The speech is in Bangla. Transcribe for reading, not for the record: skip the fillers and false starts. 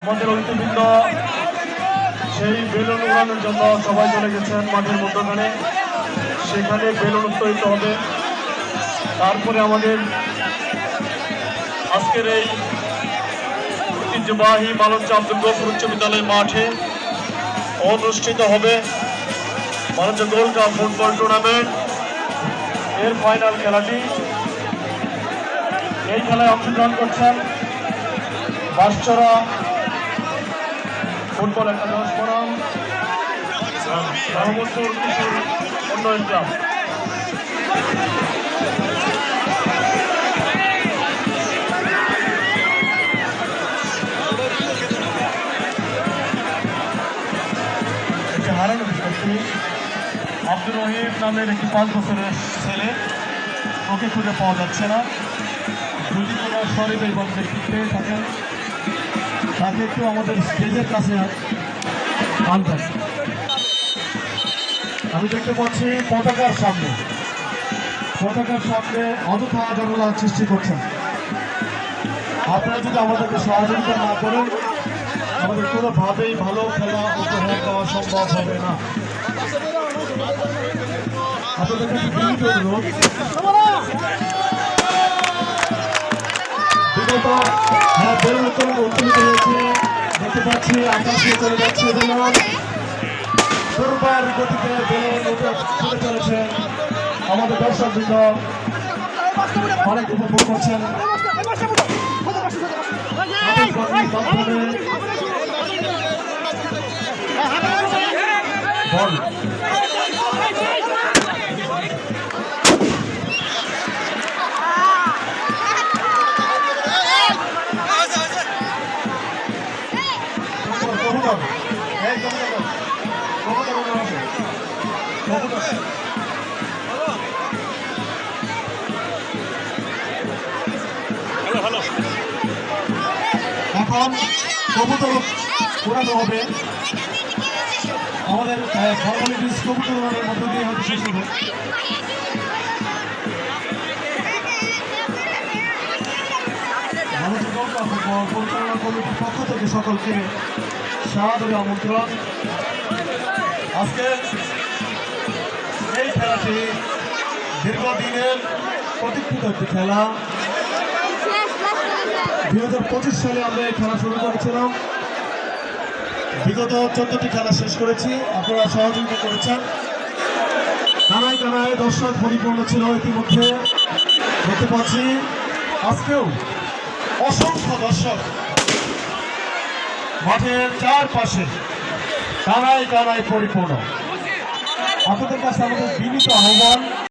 আমাদের ঐতিহ্যবৃন্দ সেই বেলুন উড়ানোর জন্য সবাই চলে গেছেন মাঠের মধ্যখানে। সেখানে বেলুন উত্তোলিত হবে। তারপরে আমাদের আজকের এই ঐতিহ্যবাহী মালঞ্চ আব্দুল গফুর উচ্চ বিদ্যালয় মাঠে অনুষ্ঠিত হবে মালঞ্চ গোল্ড কাপ ফুটবল টুর্নামেন্ট এর ফাইনাল খেলাটি। এই খেলায় অংশগ্রহণ করছেন বাঁশচড়া ফুটবল একাদশ বনাম রহমতপুর কিশোর উন্নয়ন ক্লাব। হারানো বিষয়টি আব্দুর রহিম নামের একটি 5 বছরের ছেলে, ওকে খুঁজে পাওয়া যাচ্ছে না। যদি কোনো শরীর এই বন্ধের পেয়ে থাকেন তাকে একটু আমাদের স্টেজের কাছে আনবেন। আমি দেখতে পাচ্ছি পতাকার সামনে অযথা জনলা সৃষ্টি করছেন। আপনারা যদি আমাদেরকে সহযোগিতা না করেন আমাদের কোনোভাবেই ভালো খেলা উপহার দেওয়া সম্ভব হবে না। আপনাদের কাছে বিনীত অনুরোধ, বিগত বেলুন উত্তোলিত হয়েছে, দেখতে পাচ্ছি আকাশে চলে যাচ্ছে বেলুন, দুর্বার গতিতে বেলুন ছুটে চলেছে। আমাদের দর্শকবৃন্দ অনেক উপভোগ করছেন। বল এখন কবুতর উড়ানো হবে। আমাদের ফর্মালিটিস কবুতর উড়ানোর মধ্য দিয়ে হয়তো শেষ হবে। পরিচালনা কমিটির পক্ষ থেকে সকলকে সাদরে আমন্ত্রণ। আজকে এই খেলাটি দীর্ঘদিনের প্রতীক্ষিত একটি খেলা। 2025 সালে আমরা এই খেলা শুরু করেছিলাম। বিগত 14টি খেলা শেষ করেছি, আপনারা সহযোগিতা করেছেন। কানায় কানায় দর্শক পরিপূর্ণ ছিল ইতিমধ্যে দেখতে পাচ্ছি। আজকেও অসংখ্য দর্শক মাঠের চারপাশে কানায় কানায় পরিপূর্ণ। আপনাদের কাছে আমাদের বিনীত আহ্বান,